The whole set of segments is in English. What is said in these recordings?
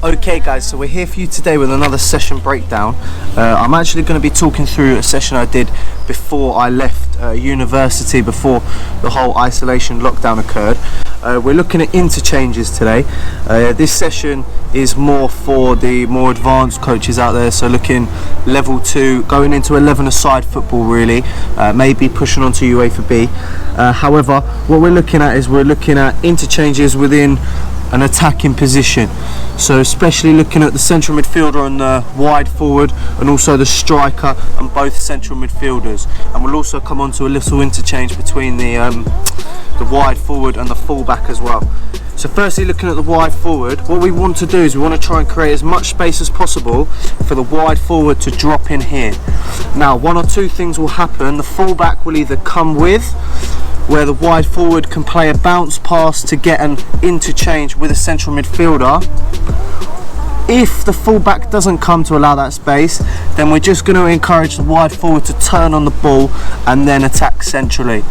Okay guys, so we're here for you today with another session breakdown. I'm actually going to be talking through a session I did before I left university, before the whole isolation lockdown occurred. We're looking at interchanges today. This session is more for the more advanced coaches out there, so looking level 2, going into 11-a-side football really, maybe pushing on to UEFA B. However, what we're looking at is we're looking at interchanges within an attacking position, so especially looking at the central midfielder and the wide forward, and also the striker and both central midfielders. And we'll also come on to a little interchange between the wide forward and the fullback as well. So firstly, looking at the wide forward, what we want to do is we want to try and create as much space as possible for the wide forward to drop in here. Now, one or two things will happen. The fullback will either come with, where the wide forward can play a bounce pass to get an interchange with a central midfielder. If the fullback doesn't come to allow that space, then we're just going to encourage the wide forward to turn on the ball and then attack centrally.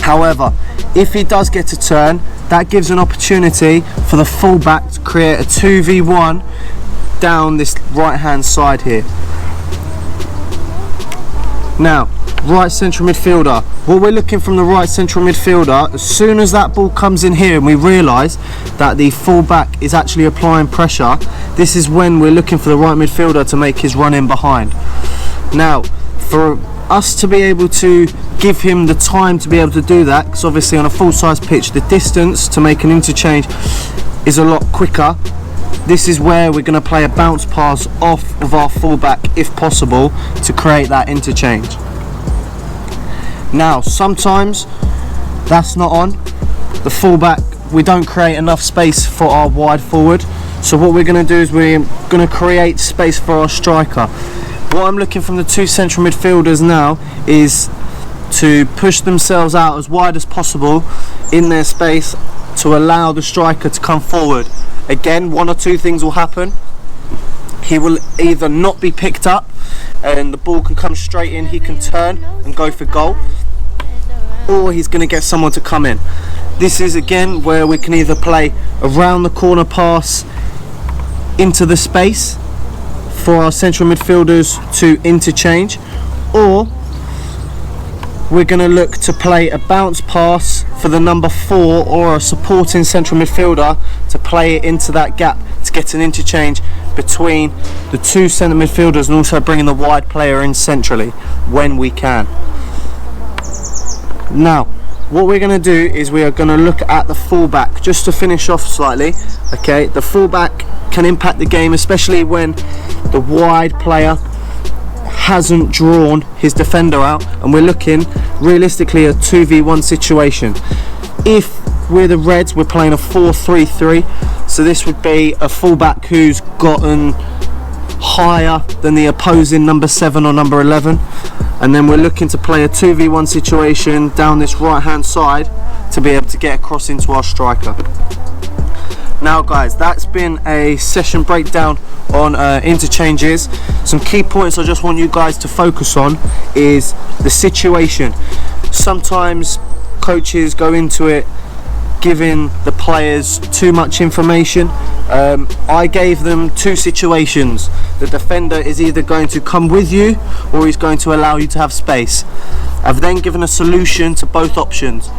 However, if he does get a turn, that gives an opportunity for the fullback to create a 2v1 down this right hand side here. Now, right central midfielder, what we're looking from the right central midfielder, as soon as that ball comes in here and we realise that the fullback is actually applying pressure, this is when we're looking for the right midfielder to make his run in behind. Now, for us to be able to give him the time to be able to do that, because obviously on a full size pitch the distance to make an interchange is a lot quicker, this is where we're going to play a bounce pass off of our fullback if possible to create that interchange. Now, sometimes that's not on. The fullback, we don't create enough space for our wide forward. So what we're going to do is we're going to create space for our striker. What I'm looking from the two central midfielders now is to push themselves out as wide as possible in their space to allow the striker to come forward. Again, one or two things will happen. He will either not be picked up and the ball can come straight in, he can turn and go for goal, or he's going to get someone to come in. This is again where we can either play around the corner pass into the space for our central midfielders to interchange, or we're going to look to play a bounce pass for the number 4 or a supporting central midfielder to play it into that gap to get an interchange between the two centre midfielders, and also bringing the wide player in centrally when we can. Now, what we're going to do is we are going to look at the fullback just to finish off slightly. Okay, the fullback can impact the game, especially when the wide player hasn't drawn his defender out and we're looking realistically a 2v1 situation. If we're the Reds, we're playing a 4-3-3, so this would be a fullback who's gotten higher than the opposing number 7 or number 11, and then we're looking to play a 2v1 situation down this right hand side to be able to get across into our striker. Now guys, that's been a session breakdown on interchanges. Some key points I just want you guys to focus on is the situation. Sometimes coaches go into it giving the players too much information. I gave them two situations. The defender is either going to come with you or he's going to allow you to have space. I've then given a solution to both options.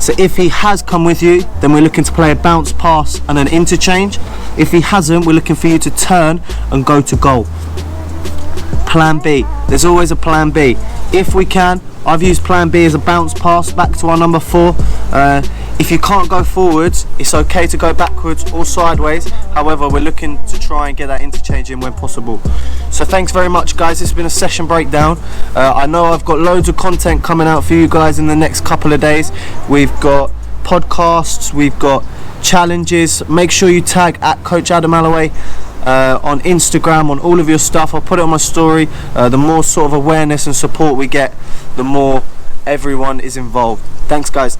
So if he has come with you, then we're looking to play a bounce pass and an interchange. If he hasn't, we're looking for you to turn and go to goal. Plan B. There's always a plan B. If we can, I've used plan B as a bounce pass back to our number 4. If you can't go forwards, it's okay to go backwards or sideways. However, we're looking to try and get that interchange in when possible. So thanks very much guys, this has been a session breakdown. I know I've got loads of content coming out for you guys in the next couple of days. We've got podcasts, we've got challenges. Make sure you tag at Coach Adam Alloway on Instagram, on all of your stuff. I'll put it on my story. The more sort of awareness and support we get, the more everyone is involved. Thanks guys.